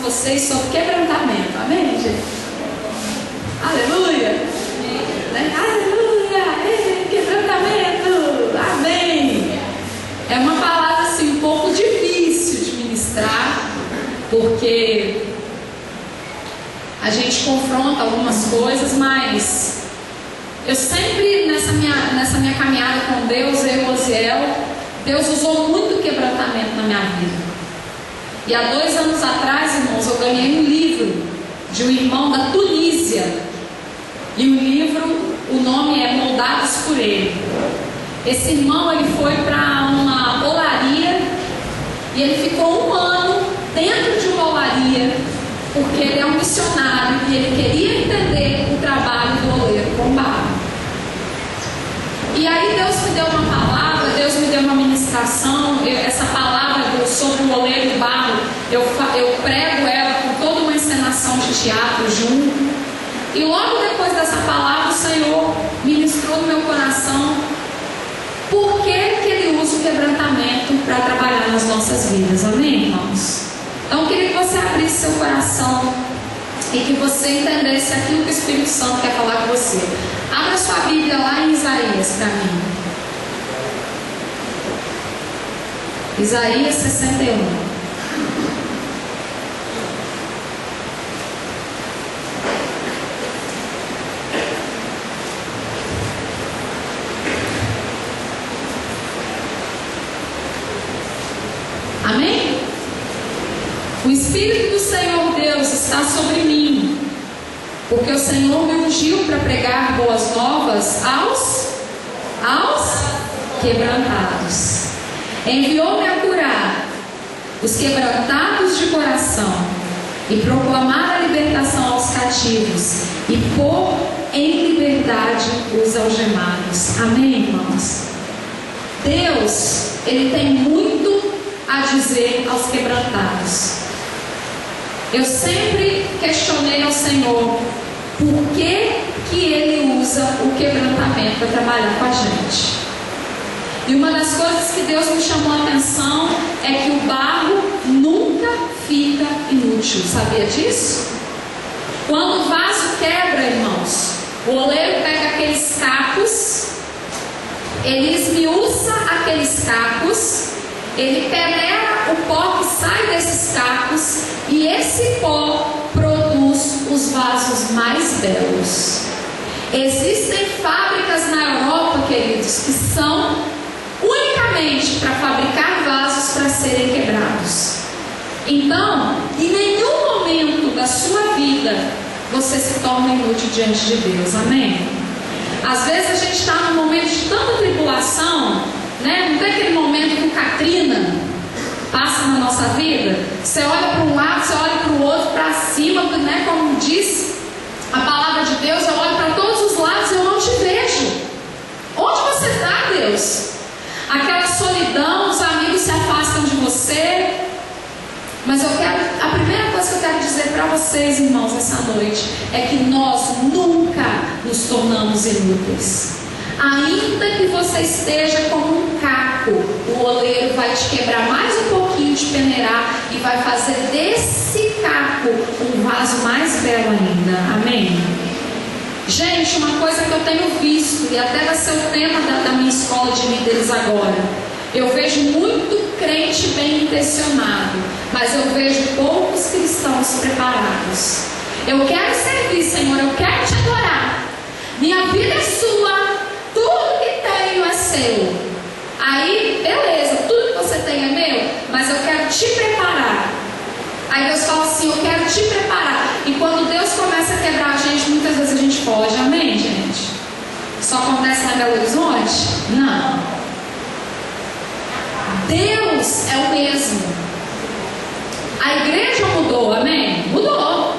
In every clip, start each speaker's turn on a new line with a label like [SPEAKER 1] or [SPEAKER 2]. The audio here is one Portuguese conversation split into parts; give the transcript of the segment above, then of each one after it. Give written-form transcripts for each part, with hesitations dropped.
[SPEAKER 1] vocês sobre quebrantamento. Amém, gente? Aleluia! Né? Aleluia! Quebrantamento! Amém! É uma palavra assim um pouco difícil de ministrar, porque a gente confronta algumas coisas, mas eu sempre nessa minha caminhada com Deus, eu e Osiel, Deus usou muito quebrantamento na minha vida. E há 2 anos atrás, irmãos, eu ganhei um livro de um irmão da Tunísia. E o livro, o nome é Moldados por Ele. Esse irmão, ele foi para uma olaria e ele ficou 1 ano dentro de uma olaria, porque ele é um missionário e ele queria entender o trabalho do oleiro com barro. E aí Deus me deu uma palavra, Deus me deu uma ministração. Essa palavra sobre o oleiro de barro, eu prego ela com toda uma encenação de teatro junto. E logo depois dessa palavra, o Senhor ministrou no meu coração por que Ele usa o quebrantamento para trabalhar nas nossas vidas. Amém, irmãos? Então eu queria que você abrisse seu coração e que você entendesse aquilo que o Espírito Santo quer falar com você. Abra sua Bíblia lá em Isaías para mim. Isaías 61. Amém? O Espírito do Senhor Deus está sobre mim, porque o Senhor me ungiu para pregar boas novas aos quebrantados. Enviou-me a curar os quebrantados de coração e proclamar a libertação aos cativos e pôr em liberdade os algemados. Amém, irmãos? Deus, Ele tem muito a dizer aos quebrantados. Eu sempre questionei ao Senhor por que Ele usa o quebrantamento para trabalhar com a gente. E uma das coisas que Deus me chamou a atenção é que o barro nunca fica inútil. Sabia disso? Quando o vaso quebra, irmãos, o oleiro pega aqueles cacos, ele esmiuça aqueles cacos, ele peneira o pó que sai desses cacos, e esse pó produz os vasos mais belos. Existem fábricas na Europa, queridos, que são unicamente para fabricar vasos para serem quebrados. Então, em nenhum momento da sua vida você se torna inútil diante de Deus. Amém? Às vezes a gente está num momento de tanta tribulação, né? Não tem aquele momento que o Katrina passa na nossa vida? Você olha para um lado, você olha para o outro, para cima, né? Como diz a palavra de Deus, eu olho para todos os lados e eu não te vejo. Onde você está, Deus? Aquela solidão, os amigos se afastam de você. Mas a primeira coisa que eu quero dizer para vocês, irmãos, essa noite, é que nós nunca nos tornamos inúteis. Ainda que você esteja como um caco, o oleiro vai te quebrar mais um pouquinho, te peneirar e vai fazer desse caco um vaso mais belo ainda. Amém? Gente, uma coisa que eu tenho visto, e até vai ser o tema da minha escola de líderes agora, eu vejo muito crente bem intencionado, mas eu vejo poucos cristãos preparados. Eu quero servir, Senhor, eu quero te adorar. Minha vida é sua, tudo que tenho é seu. Aí, beleza, tudo que você tem é meu, mas eu quero te preparar. Aí Deus fala assim, eu quero te preparar. E quando Deus começa a quebrar a gente, muitas vezes a gente foge. Amém, gente? Só acontece na Belo Horizonte? Não. Deus é o mesmo. A igreja mudou, amém? Mudou.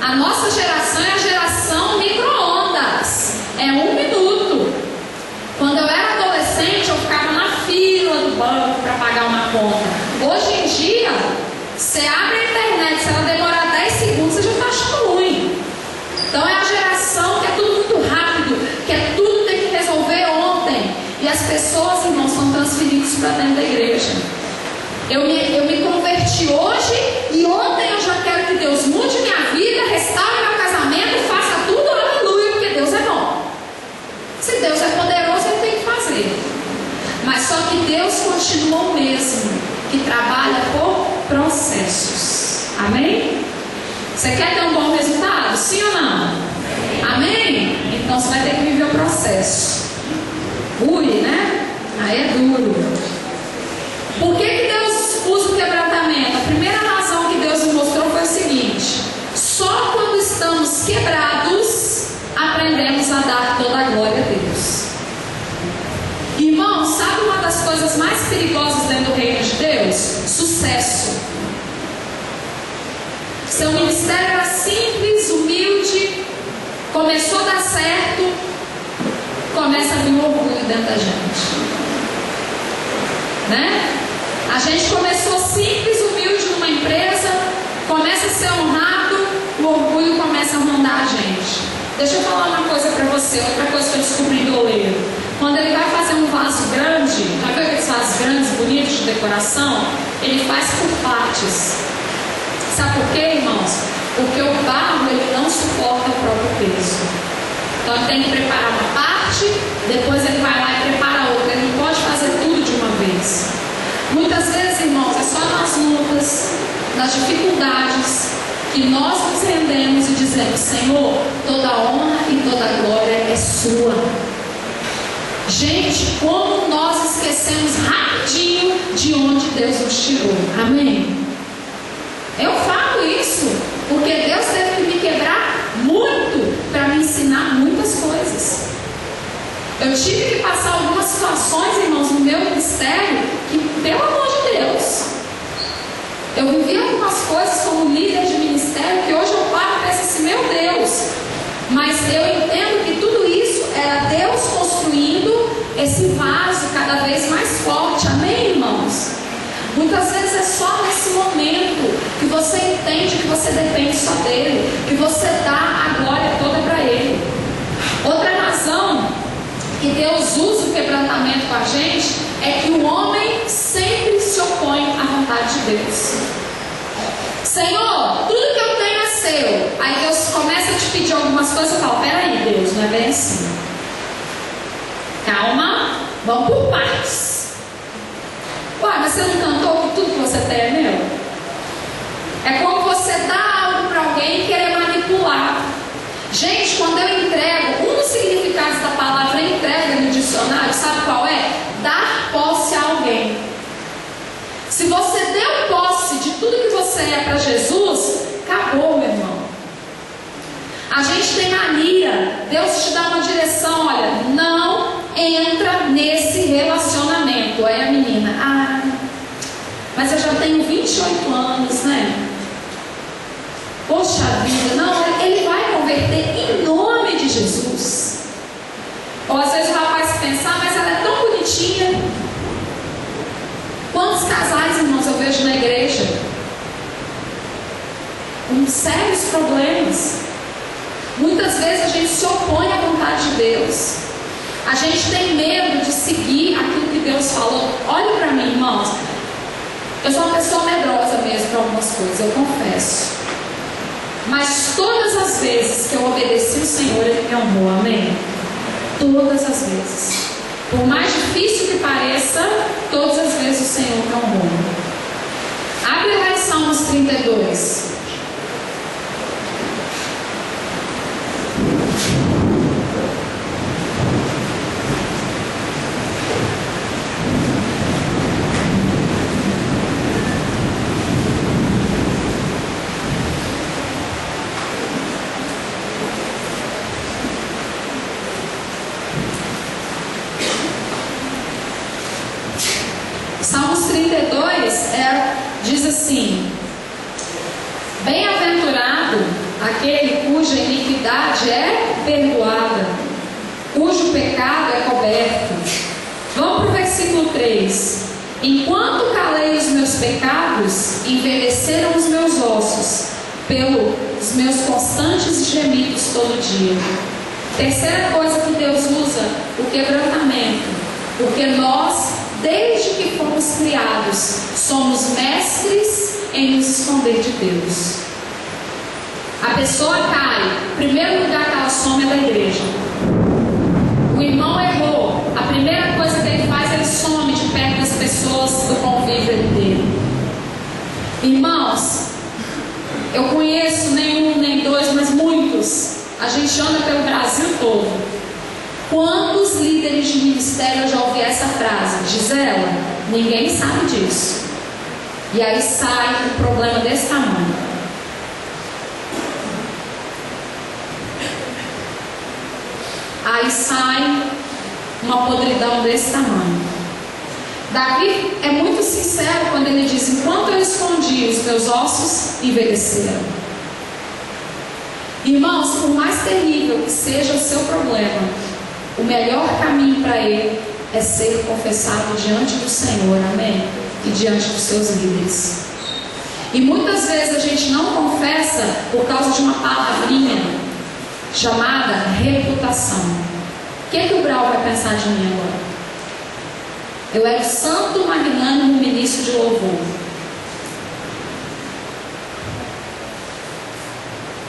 [SPEAKER 1] A nossa geração é a geração micro-ondas. É 1 minuto. Quando eu era adolescente, eu ficava na fila do banco para pagar uma conta. Hoje em dia, você abre a internet, se ela demorar 10 segundos, você já está achando ruim. Então é a geração que é tudo muito rápido, que é tudo tem que resolver ontem. E as pessoas, irmãos, são transferidas para dentro da igreja. Eu me converti hoje e ontem eu já quero processos. Amém? Você quer ter um bom resultado? Sim ou não? Amém? Então você vai ter que viver o processo. Ui, né? Aí é duro. Por que Deus usa o quebrantamento? A primeira razão que Deus nos mostrou foi o seguinte: só quando estamos quebrados aprendemos a dar toda a glória a Deus. Irmão, sabe uma das coisas mais perigosas dentro do reino de Deus? Sucesso. Seu ministério era simples, humilde, começou a dar certo, começa a vir um orgulho dentro da gente, né? A gente começou simples, humilde numa empresa, começa a ser honrado, o orgulho começa a rondar a gente. Deixa eu falar uma coisa para você, outra coisa que eu descobri do oleiro. Quando ele vai fazer um vaso grande, já viu aqueles vasos grandes, bonitos de decoração? Ele faz por partes. Sabe por quê, irmãos? Porque o barro ele não suporta o próprio peso. Então ele tem que preparar uma parte, depois ele vai lá e prepara outra. Ele não pode fazer tudo de uma vez. Muitas vezes, irmãos, é só nas lutas, nas dificuldades, que nós nos rendemos e dizemos: Senhor, toda a honra e toda a glória é sua. Gente, como nós esquecemos rapidinho de onde Deus nos tirou. Amém? Eu falo isso porque Deus teve que me quebrar muito para me ensinar muitas coisas. Eu tive que passar algumas situações, irmãos, no meu ministério que, pelo amor de Deus, eu vivi algumas coisas como líder de ministério que hoje eu paro e penso assim: meu Deus. Mas eu entendo que tudo isso era Deus construindo esse vaso cada vez mais forte. Amém, irmãos? Muitas vezes é só nesse momento que você entende que você depende só dele, que você dá a glória toda para ele. Outra razão que Deus usa o quebrantamento com a gente é que o homem sempre se opõe à vontade de Deus. Senhor, tudo que eu tenho é seu. Aí Deus começa a te pedir algumas coisas e fala: peraí, Deus, não é bem assim. Calma, vamos por partes. Ué, mas você não cantou que tudo que você tem é meu? É como você dá algo para alguém e querer manipular. Gente, quando eu entrego, um dos significados da palavra entrega no dicionário, sabe qual é? Dar posse a alguém. Se você deu posse de tudo que você é para Jesus, acabou, meu irmão. A gente tem mania, Deus te dá uma direção: olha, não entra nesse relacionamento. Aí a menina: mas eu já tenho 28 anos, né? Poxa vida, não, ele vai converter em nome de Jesus. Ou às vezes o rapaz pensa: mas ela é tão bonitinha. Quantos casais, irmãos, eu vejo na igreja com sérios problemas? Muitas vezes a gente se opõe à vontade de Deus. A gente tem medo de seguir aquilo que Deus falou. Olhe para mim, irmãos. Eu sou uma pessoa medrosa mesmo para algumas coisas, eu confesso. Mas todas as vezes que eu obedeci o Senhor, Ele me honrou, amém? Todas as vezes. Por mais difícil que pareça, todas as vezes o Senhor me honrou. Abre lá em Salmos 32. Salmos 32 diz assim: bem-aventurado aquele cuja iniquidade é perdoada, cujo pecado é coberto. Vamos para o versículo 3. Enquanto calei os meus pecados, envelheceram os meus ossos, pelos meus constantes gemidos todo dia. Terceira coisa que Deus usa: o quebrantamento. Porque nós, desde que fomos criados, somos mestres em nos esconder de Deus. A pessoa cai, o primeiro lugar que ela some é da igreja. O irmão errou, a primeira coisa que ele faz, ele some de perto das pessoas do convívio dele. Irmãos, eu conheço nem um, nem dois, mas muitos. A gente anda pelo Brasil todo. Quantos líderes de ministério eu já ouvi essa frase? Gisela, ninguém sabe disso. E aí sai um problema desse tamanho. Aí sai uma podridão desse tamanho. Davi é muito sincero quando ele diz: enquanto eu escondi, os meus ossos envelheceram. Irmãos, por mais terrível que seja o seu problema, o melhor caminho para ele é ser confessado diante do Senhor, amém? E diante dos seus líderes. E muitas vezes a gente não confessa por causa de uma palavrinha chamada reputação. O que o Brau vai pensar de mim agora? Eu era o santo magnânimo ministro de louvor.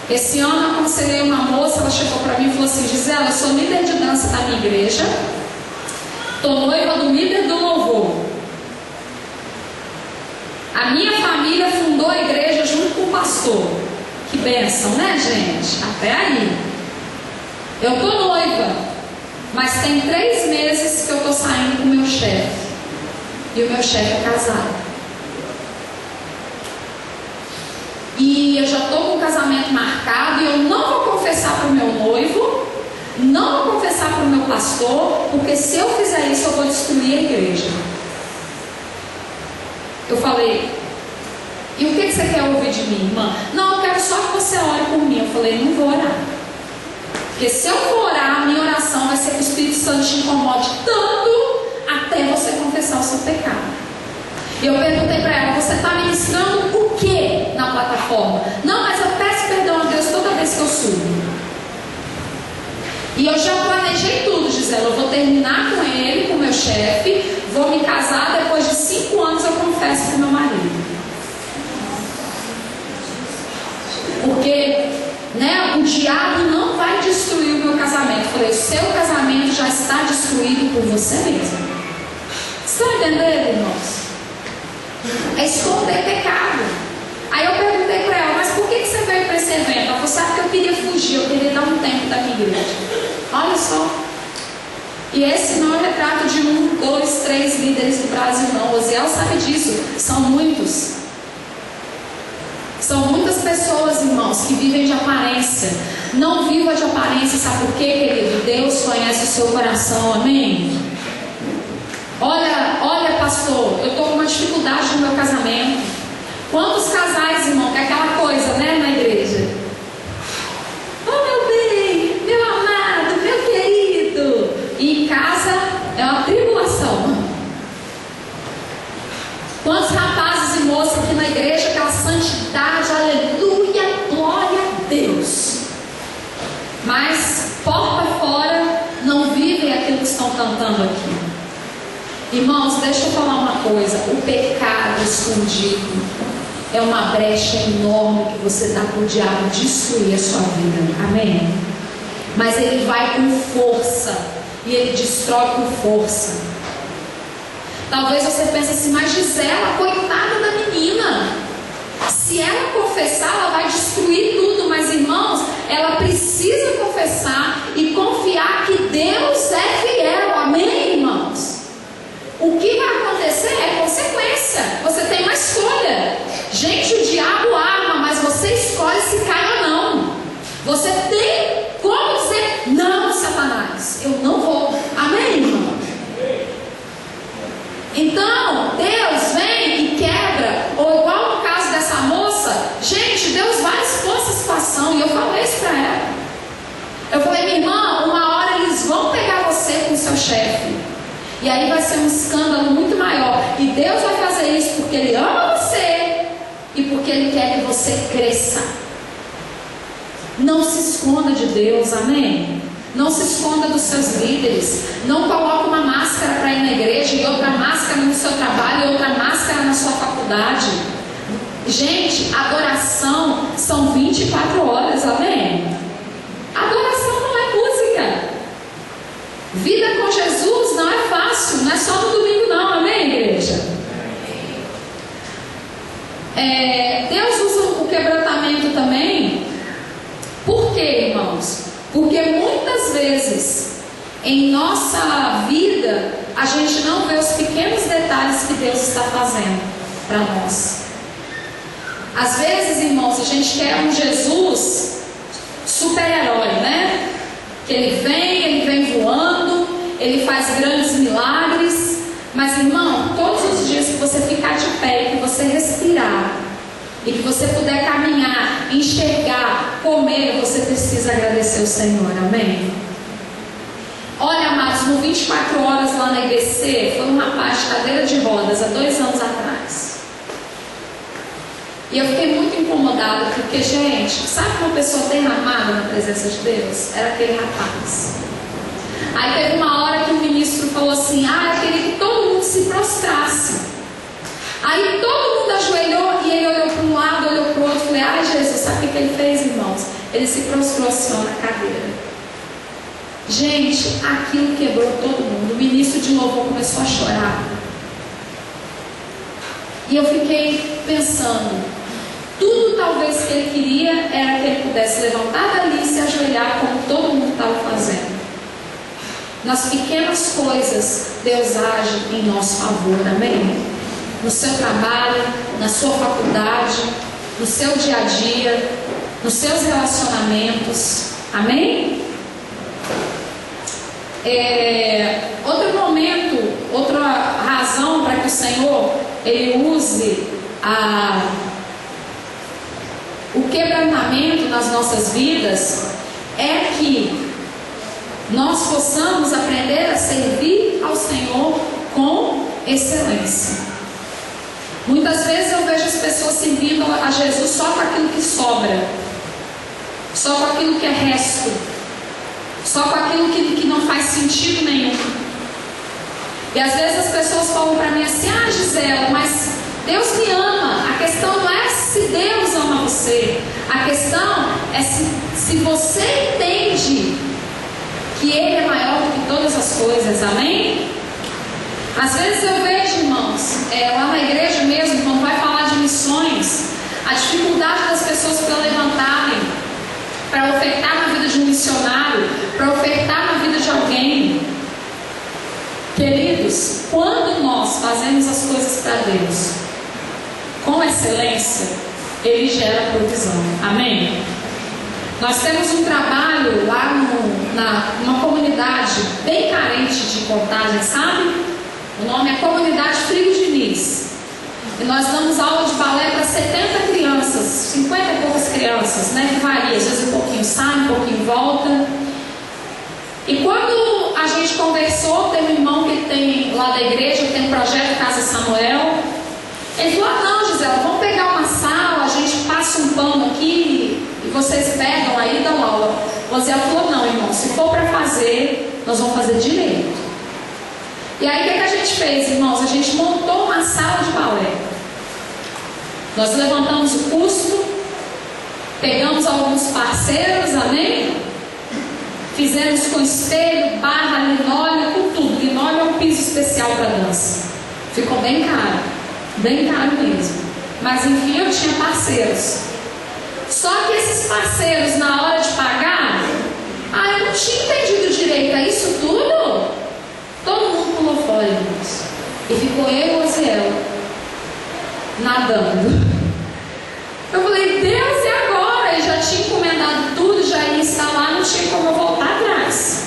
[SPEAKER 1] Esse ano eu aconselhei uma moça, ela chegou para mim e falou assim: Gisela, eu sou líder de dança da minha igreja, estou noiva do líder do louvor. A minha família fundou a igreja junto com o pastor. Que bênção, né, gente? Até aí. Eu estou noiva, mas tem 3 meses que eu estou saindo com o meu chefe. E o meu chefe é casado. E eu já estou com o casamento marcado. E eu não vou confessar para o meu noivo, não vou confessar para o meu pastor, porque se eu fizer isso eu vou destruir a igreja. Eu falei: e o que você quer ouvir de mim, irmã? Não, eu quero só que você ore por mim. Eu falei: não vou orar. Porque se eu for orar, a minha oração vai ser que o Espírito Santo te incomode tanto até você confessar o seu pecado. E eu perguntei para ela: você está ministrando o que na plataforma? Não, mas eu peço perdão a Deus toda vez que eu subo. E eu já planejei tudo, Gisela. Eu vou terminar com ele, com o meu chefe, vou me casar, depois de 5 anos eu confesso para o meu marido. Porque, né, o diabo não vai destruir o meu casamento. Eu falei: o seu casamento já está destruído por você mesmo. Vocês estão entendendo, irmãos? É esconder pecado. Aí eu perguntei para ela: mas por que você veio para esse evento? Ela falou: sabe que eu queria fugir, eu queria dar um tempo da minha igreja. Olha só. E esse não é o retrato de 1, 2, 3 líderes do Brasil, não. Osiel sabe disso. São muitos. São muitas pessoas, irmãos, que vivem de aparência. Não viva de aparência, sabe por quê, querido? Deus conhece o seu coração, amém? Olha, pastor, eu estou com uma dificuldade no meu casamento. Quantos casais, irmão, que é aquela coisa, né, na igreja? Oh, meu bem, meu amado, meu querido. E em casa é uma tribulação. Quantos rapazes e moças aqui na igreja, aquela santidade, aleluia, glória a Deus. Mas, porta fora, não vivem aquilo que estão cantando aqui. Irmãos, deixa eu falar uma coisa: o pecado escondido é uma brecha enorme que você dá para o diabo destruir a sua vida, amém? Mas ele vai com força e ele destrói com força. Talvez você pense assim: mas Gisela, coitada da menina, se ela confessar ela vai destruir tudo. Mas irmãos, ela precisa confessar e confiar que Deus é fiel, amém, irmãos? O que vai acontecer é consequência. Você tem uma escolha. Gente, o diabo arma, mas você escolhe se cai ou não. Você tem como dizer: não, Satanás, eu não vou. Amém, irmão? Então, Deus vem e quebra. Ou igual no caso dessa moça, gente, Deus vai expor essa situação. E eu falei isso para ela. Eu falei: minha irmã, uma hora eles vão pegar você com o seu chefe. E aí vai ser um escândalo muito maior. E Deus vai fazer isso porque Ele ama você e porque Ele quer que você cresça. Não se esconda de Deus, amém? Não se esconda dos seus líderes. Não coloque uma máscara para ir na igreja e outra máscara no seu trabalho e outra máscara na sua faculdade. Gente, adoração são 24 horas, amém? Adoração não é música. Vida com Jesus não é fácil, não é só no domingo não, amém, igreja? Deus usa o quebrantamento também. Por quê, irmãos? Porque muitas vezes em nossa vida a gente não vê os pequenos detalhes que Deus está fazendo para nós. Às vezes, irmãos, a gente quer um Jesus super-herói, né? Que ele vem voando, ele faz grandes milagres. Mas, irmão, todos os dias que você ficar de pé, que você respirar e que você puder caminhar, enxergar, comer, você precisa agradecer o Senhor, amém? Olha, amados, no 24 horas lá na IBC, foi um rapaz de cadeira de rodas há 2 anos atrás. E eu fiquei muito incomodada, porque, gente, sabe uma pessoa derramada na presença de Deus? Era aquele rapaz. Aí teve uma hora que o ministro falou assim: eu queria que todo mundo se prostrasse. Aí todo mundo ajoelhou e ele olhou para um lado, olhou para o outro. Falei: Jesus, sabe o que ele fez, irmãos? Ele se prostrou assim na cadeira. Gente, aquilo quebrou todo mundo. O ministro de louvor começou a chorar. E eu fiquei pensando, tudo talvez que ele queria era que ele pudesse levantar dali e se ajoelhar como todo mundo estava fazendo. Nas pequenas coisas, Deus age em nosso favor, amém? No seu trabalho, na sua faculdade, no seu dia a dia, nos seus relacionamentos, amém? Outro momento, outra razão para que o Senhor ele use o quebrantamento nas nossas vidas é que nós possamos aprender a servir ao Senhor com excelência. Muitas vezes eu vejo as pessoas servindo a Jesus só com aquilo que sobra, só com aquilo que é resto, só com aquilo que não faz sentido nenhum. E às vezes as pessoas falam para mim assim: Gisela, mas Deus me ama. A questão não é se Deus ama você, a questão é se você entende que Ele é maior do que todas as coisas, amém? Às vezes eu vejo, irmãos, lá na igreja mesmo, quando vai falar de missões, a dificuldade das pessoas para levantarem, para ofertar na vida de um missionário, para ofertar na vida de alguém. Queridos, quando nós fazemos as coisas para Deus com excelência, Ele gera provisão, amém? Nós temos um trabalho lá numa comunidade bem carente de Contagem, sabe? O nome é Comunidade Frigo Diniz. E nós damos aula de balé para 70 crianças, 50 e poucas crianças, né? Que varia, às vezes um pouquinho sai, um pouquinho volta. E quando a gente conversou, tem um irmão que tem lá da igreja, que tem um projeto Casa Samuel. Ele falou: não, Gisela, vamos pegar uma sala, a gente passa um pano aqui e vocês pegam aí e dão aula. O Zé falou: não, irmão, se for para fazer, nós vamos fazer direito. E aí o que a gente fez, irmãos? A gente montou uma sala de balé. Nós levantamos o custo, pegamos alguns parceiros, amém? Fizemos com espelho, barra, linóleo, com tudo. Linóleo é um piso especial para dança. Ficou bem caro mesmo. Mas enfim, eu tinha parceiros. Só que esses parceiros, na hora de pagar, eu não tinha entendido direito. É isso tudo? Todo mundo pulou fora, irmãos. E ficou eu e o Oziel nadando. Eu falei: Deus, e agora? Eu já tinha encomendado tudo, já ia instalar, não tinha como eu voltar atrás.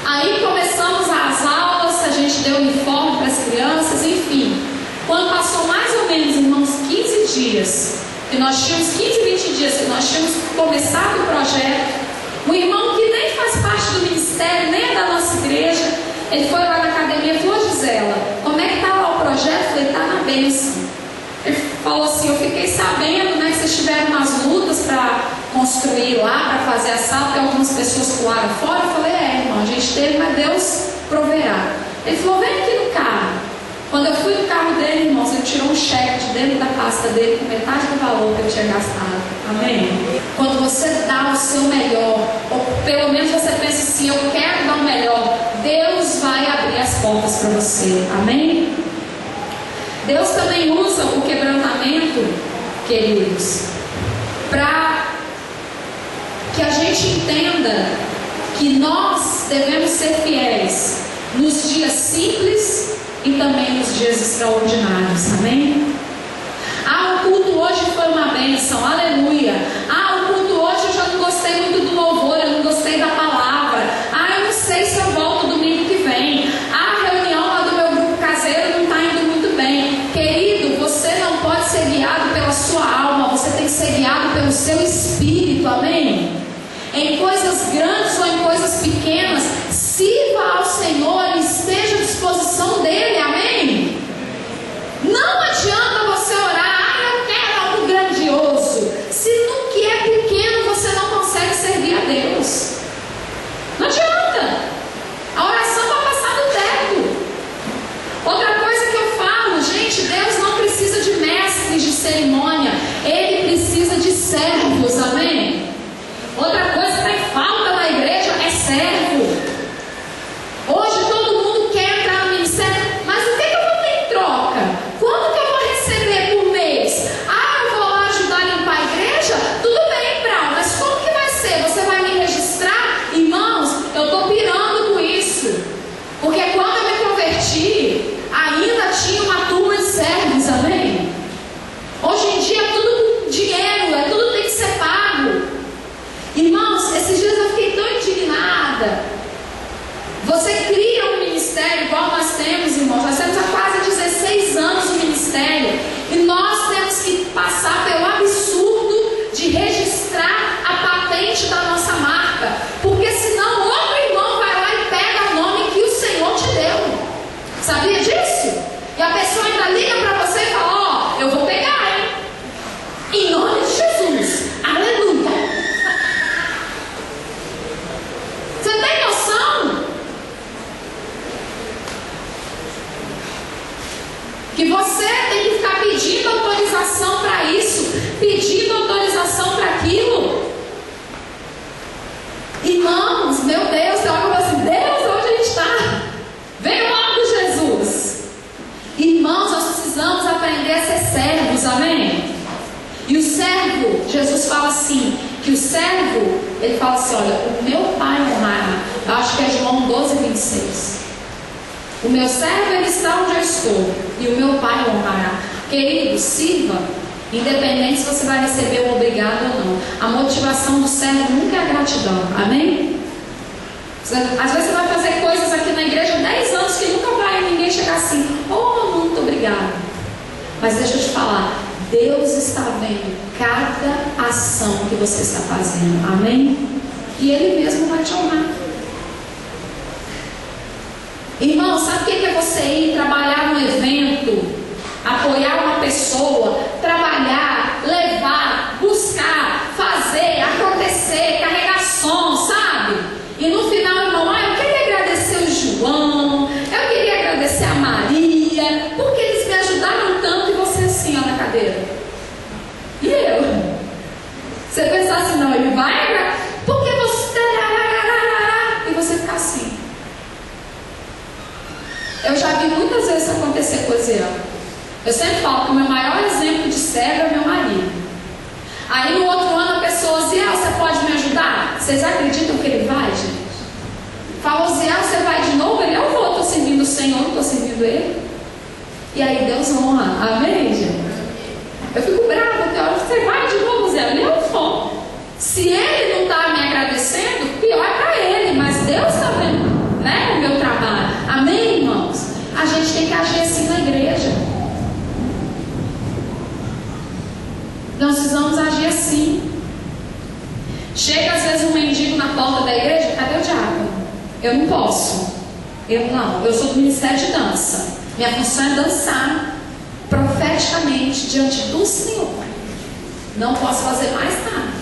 [SPEAKER 1] Aí começamos as aulas, a gente deu uniforme para as crianças, enfim. Quando passou mais ou menos, irmãos, 15 dias, que nós tínhamos 15, 20 dias que nós tínhamos começado o projeto, um irmão que nem faz parte do ministério, nem é da nossa igreja, ele foi lá na academia e falou: Gisela, como é que está lá o projeto? Eu falei: está na bênção. Ele falou assim: eu fiquei sabendo, né, que vocês tiveram umas lutas para construir lá, para fazer a sala, porque algumas pessoas pularam fora. Eu falei: irmão, a gente teve, mas Deus proverá. Ele falou: vem aqui no carro. Quando eu fui no carro dele, irmãos, ele tirou um cheque de dentro da pasta dele com metade do valor que eu tinha gastado. Amém? Quando você dá o seu melhor, ou pelo menos você pensa assim: eu quero dar o melhor, Deus vai abrir as portas para você. Amém? Deus também usa o quebrantamento, queridos, para que a gente entenda que nós devemos ser fiéis nos dias simples e também nos dias extraordinários, amém? O culto hoje foi uma bênção, aleluia. O culto hoje eu já não gostei muito do louvor, eu não gostei da palavra. Eu não sei se eu volto domingo que vem. A reunião lá do meu grupo caseiro não está indo muito bem. Querido, você não pode ser guiado pela sua alma, você tem que ser guiado pelo seu espírito, amém? Em coisas grandes ou em coisas pequenas, sirva ao Senhor e esteja à disposição dele, amém? Não adianta você orar, eu quero algo grandioso, se no que é pequeno você não consegue servir a Deus. Não adianta, a oração vai passar do teto. Outra coisa que eu falo, gente, Deus não precisa de mestres de cerimônia, Ele precisa de servos, amém? Outra coisa que está em falta na igreja é servo. Hoje todo mundo quer entrar no ministério, mas o que eu vou ter em troca? Quanto que eu vou receber por mês? Eu vou lá ajudar a limpar a igreja? Tudo bem, Brau, mas como que vai ser? Você vai me registrar? Irmãos, eu estou pirando com isso, porque quando eu me converti, ainda tinha uma turma de servos, amém? Hoje em dia é tudo com dinheiro, tudo tem que ser pago. Irmãos, esses dias eu fiquei tão indignada. Você cria um ministério igual nós temos, irmãos. Nós temos há quase 16 anos o ministério, e nós temos que passar pelo absurdo de registrar a patente da nossa marca, porque senão outro irmão vai lá e pega o nome que o Senhor te deu. Sabia disso? E a pessoa ainda liga para você e fala: eu vou pegar, hein? Em nome de Jesus, aleluia. Você tem noção que você tem que ficar pedindo autorização para isso, pedindo autorização para aquilo? Irmãos, meu Deus, tem algo assim: Deus, onde a gente está? Vem logo, Jesus. Irmãos, nós precisamos aprender a ser servos, amém? E o servo, Jesus fala assim, que o servo, ele fala assim: olha, o meu pai honrará. Eu acho que é João 12:26. O meu servo, ele está onde eu estou, e o meu pai honrará. Querido, sirva, independente se você vai receber um obrigado ou não. A motivação do servo nunca é a gratidão, amém? Às vezes você vai fazer coisas aqui na igreja 10 anos que nunca vai ninguém chegar assim: muito obrigado. Mas deixa eu te falar, Deus está vendo cada ação que você está fazendo, amém? E Ele mesmo vai te honrar. Irmão, sabe o que é você ir trabalhar num evento, apoiar uma pessoa, trabalhar, levar, buscar, fazer, acontecer, carregar som, sabe? E no final, irmão, eu queria agradecer o João, eu queria agradecer a Maria, porque eles me ajudaram tanto, e você assim, ó, na cadeira. E eu? Você pensar assim: não, ele vai, porque você... E você ficar assim. Eu já vi muitas vezes acontecer com o Zé. Eu sempre falo que o meu maior exemplo de servo é meu marido. Aí no outro ano a pessoa: Zé, você pode me ajudar? Vocês acreditam que ele vai, gente? Fala: Zé, você vai de novo? Ele: eu vou, estou servindo o Senhor, não estou servindo ele. E aí Deus honra, amém, gente? Eu fico brava, porque hora você vai de novo, Zé? Eu vou. Se ele não está me agradecendo, pior é para ele, mas Deus está vendo, né, o meu trabalho, amém, irmãos? A gente tem que agir assim na igreja. Nós precisamos agir assim. Chega às vezes um mendigo na porta da igreja: cadê o diabo? Eu não posso. Eu sou do ministério de dança. Minha função é dançar profeticamente diante do Senhor. Não posso fazer mais nada.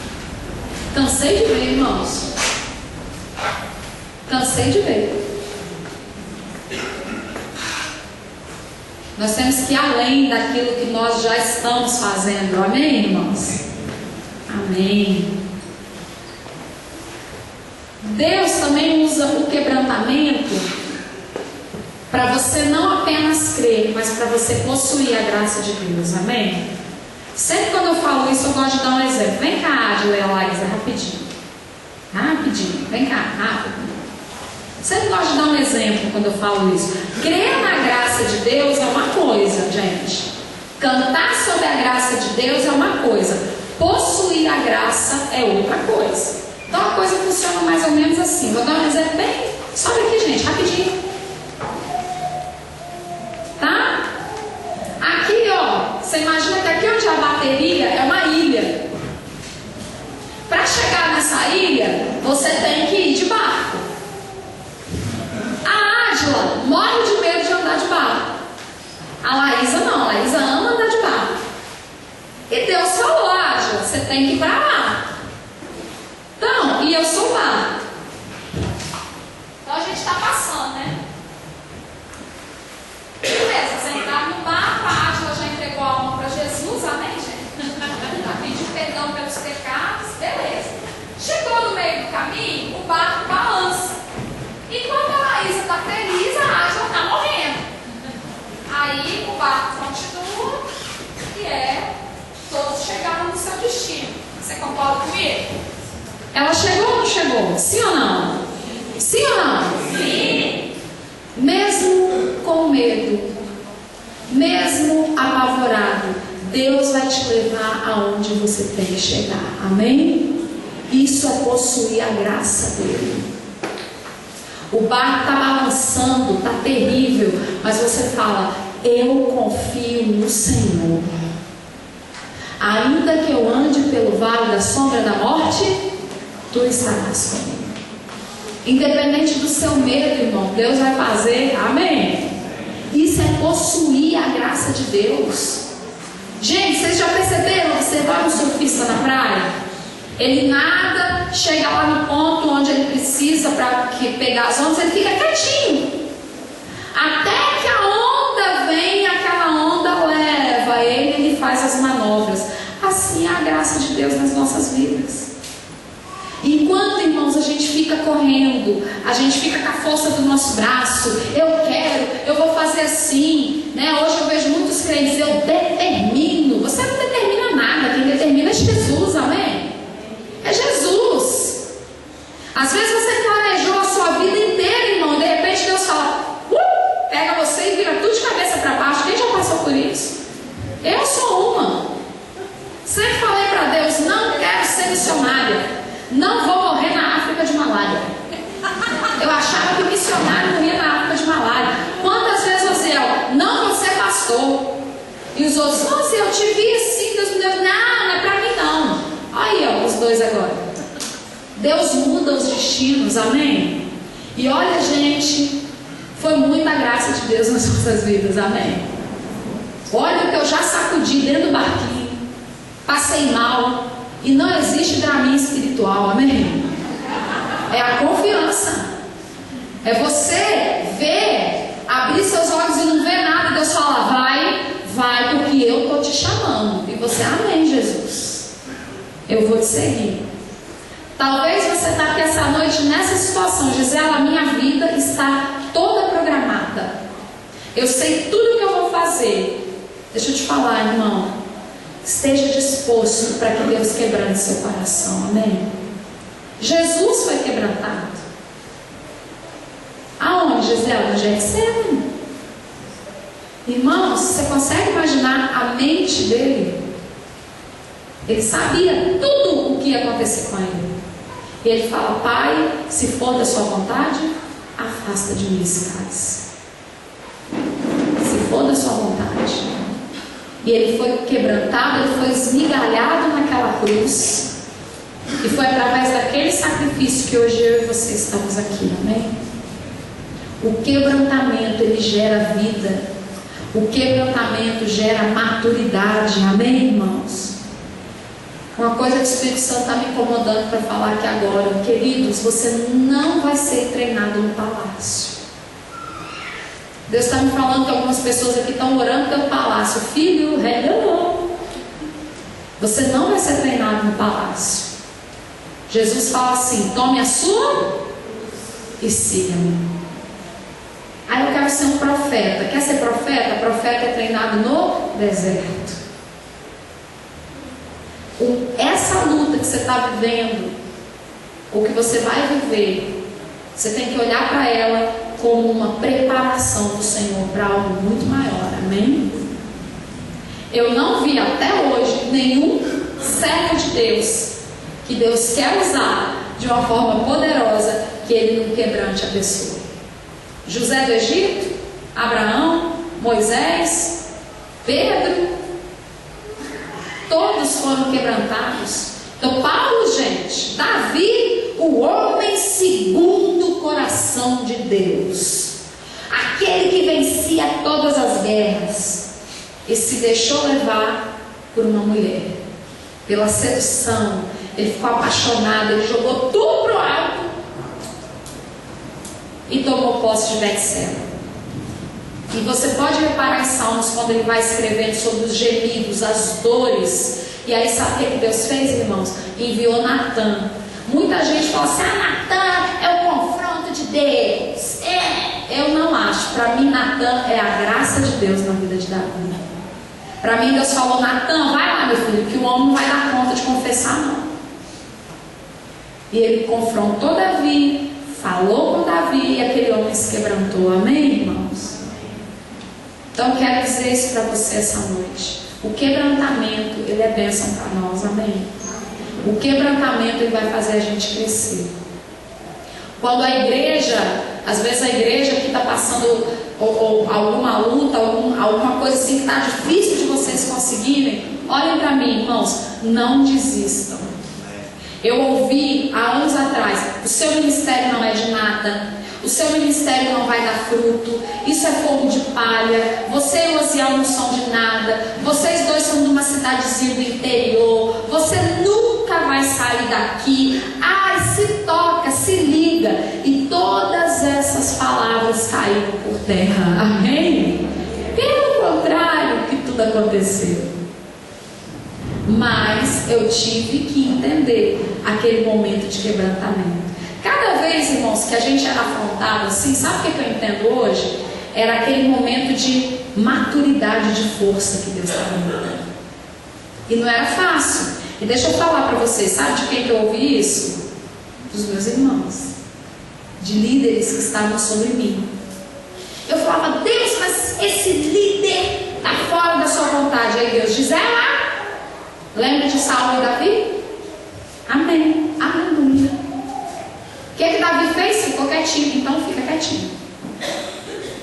[SPEAKER 1] Cansei de ver, irmãos. Cansei de ver. Nós temos que ir além daquilo que nós já estamos fazendo. Amém, irmãos? Amém. Deus também usa o quebrantamento para você não apenas crer, mas para você possuir a graça de Deus, amém? Sempre quando eu falo isso, eu gosto de dar um exemplo. Vem cá, Adila e a Laísa, rapidinho, vem cá, rápido. Sempre gosto de dar um exemplo quando eu falo isso. Crer na graça de Deus é uma coisa, gente. Cantar sobre a graça de Deus é uma coisa. Possuir a graça é outra coisa. Então a coisa funciona mais ou menos assim. Vou dar um exemplo bem. Sobe aqui, gente, rapidinho. Tá? Aqui, ó. Você imagina que aqui onde é a bateria é uma ilha. Para chegar nessa ilha, você tem que ir de barco. A Ádila morre de medo de andar de barco. A Laísa não, a Laísa ama andar de barco. E Deus falou, Ádila, você tem que ir para lá. Então, e eu sou lá. Então a gente está passando, né? Beleza, você entraram no barco, a Ádila já entregou a alma para Jesus, amém, gente? Já pediu perdão pelos pecados, beleza. Chegou no meio do caminho, o barco balança. E quando a Laísa está feliz, a Ádila está morrendo. Aí o barco continua e todos chegaram no seu destino. Você concorda comigo? Ela chegou ou não chegou? Sim ou não? Sim ou não? Sim. Mesmo com medo, mesmo apavorado, Deus vai te levar aonde você tem que chegar. Amém? Isso é possuir a graça dele. O barco está balançando, está terrível, mas você fala, eu confio no Senhor. Ainda que eu ande pelo vale da sombra da morte, tu estarás comigo. Independente do seu medo, irmão, Deus vai fazer, amém? Isso é possuir a graça de Deus. Gente, vocês já perceberam? Você vai um surfista na praia, ele nada, chega lá no ponto onde ele precisa para pegar as ondas, ele fica quietinho. Até que a onda vem, aquela onda leva ele faz as manobras. Assim é a graça de Deus nas nossas vidas. Enquanto, irmãos, a gente fica correndo, a gente fica com a força do nosso braço, eu vou fazer assim, né? Hoje eu vejo muitos crentes, eu determino. Você não determina nada, quem determina é Jesus, amém? É Jesus. Às vezes você planejou a sua vida inteira, irmão, e de repente Deus fala, pega você e vira tudo de cabeça para baixo. Quem já passou por isso? Eu sou uma. Sempre falei para Deus, não quero ser missionária. Não vou morrer na África de malária. Eu achava que missionário morria na África de malária. Quantas vezes Osiel, não vou ser pastor. E os outros, nossa, eu te vi assim, Deus me deu. Não é pra mim não. Aí, ó, os dois agora. Deus muda os destinos, amém? E olha, gente, foi muita graça de Deus nas nossas vidas, amém? Olha o que eu já sacudi dentro do barquinho. Passei mal. E não existe Dramin espiritual, amém? É a confiança. É você ver, abrir seus olhos e não ver nada. Deus fala, vai, porque eu estou te chamando. E você, amém, Jesus. Eu vou te seguir. Talvez você está aqui essa noite nessa situação. Gisela, a minha vida está toda programada. Eu sei tudo o que eu vou fazer. Deixa eu te falar, irmão. Esteja disposto para que Deus quebrante seu coração, amém? Jesus foi quebrantado. Aonde, Gisela? No Getsemane. Irmãos, você consegue imaginar a mente dele? Ele sabia tudo o que ia acontecer com ele. E ele fala, Pai, se for da sua vontade, afasta de mim esse cálice. Se for da sua vontade. E ele foi quebrantado, ele foi esmigalhado naquela cruz. E foi através daquele sacrifício que hoje eu e você estamos aqui, amém? O quebrantamento, ele gera vida. O quebrantamento gera maturidade, amém, irmãos? Uma coisa que o Espírito Santo está me incomodando para falar aqui agora. Queridos, você não vai ser treinado no palácio. Deus está me falando que algumas pessoas aqui estão orando pelo palácio. Filho, revelou. Você não vai ser treinado no palácio. Jesus fala assim, tome a sua e siga-me. Aí eu quero quero ser um profeta. Quer ser profeta? Profeta é treinado no deserto. Essa luta que você está vivendo, ou que você vai viver, você tem que olhar para ela como uma preparação do Senhor para algo muito maior. Amém? Eu não vi até hoje nenhum servo de Deus que Deus quer usar de uma forma poderosa que ele não quebrante a pessoa. José do Egito, Abraão, Moisés, Pedro, todos foram quebrantados. Então Paulo, gente, Davi, o homem segundo o coração de Deus, aquele que vencia todas as guerras, e se deixou levar por uma mulher, pela sedução. Ele ficou apaixonado, ele jogou tudo para o alto e tomou posse de Betseba. E você pode reparar em Salmos, quando ele vai escrevendo sobre os gemidos, as dores. E aí sabe o que Deus fez, irmãos? Enviou Natã. Muita gente fala assim: Natã é o confronto de Deus. Eu não acho. Para mim, Natã é a graça de Deus na vida de Davi. Para mim, Deus falou: Natã, vai lá, meu filho, que o homem não vai dar conta de confessar, não. E ele confrontou Davi, falou com Davi, e aquele homem se quebrantou. Amém, irmãos? Então eu quero dizer isso para você essa noite. O quebrantamento, ele é bênção para nós. Amém? O quebrantamento, ele vai fazer a gente crescer. Quando a igreja, às vezes a igreja que está passando alguma luta, alguma coisa assim que está difícil de vocês conseguirem, olhem para mim, irmãos, não desistam. Eu ouvi há anos atrás: o seu ministério não é de nada, o seu ministério não vai dar fruto, isso é fogo de palha, você e o Osiel não são de nada, vocês dois são de uma cidadezinha do interior, você nunca vai sair daqui. Ai, se toca, se liga. E todas essas palavras caíram por terra. Amém? Pelo contrário, que tudo aconteceu. Mas eu tive que entender aquele momento de quebrantamento. Cada vez, irmãos, que a gente era afrontado assim, sabe o que eu entendo hoje? Era aquele momento de maturidade, de força que Deus estava me dando. E não era fácil. E deixa eu falar para vocês, sabe de quem que eu ouvi isso? Dos meus irmãos, de líderes que estavam sobre mim. Eu falava: Deus, mas esse líder está fora da sua vontade. Aí Deus diz: lembra de Saul e Davi? Amém, aleluia. O que Davi fez? Ficou quietinho. Então fica quietinho.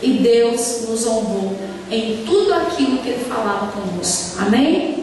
[SPEAKER 1] E Deus nos honrou em tudo aquilo que Ele falava conosco. Amém?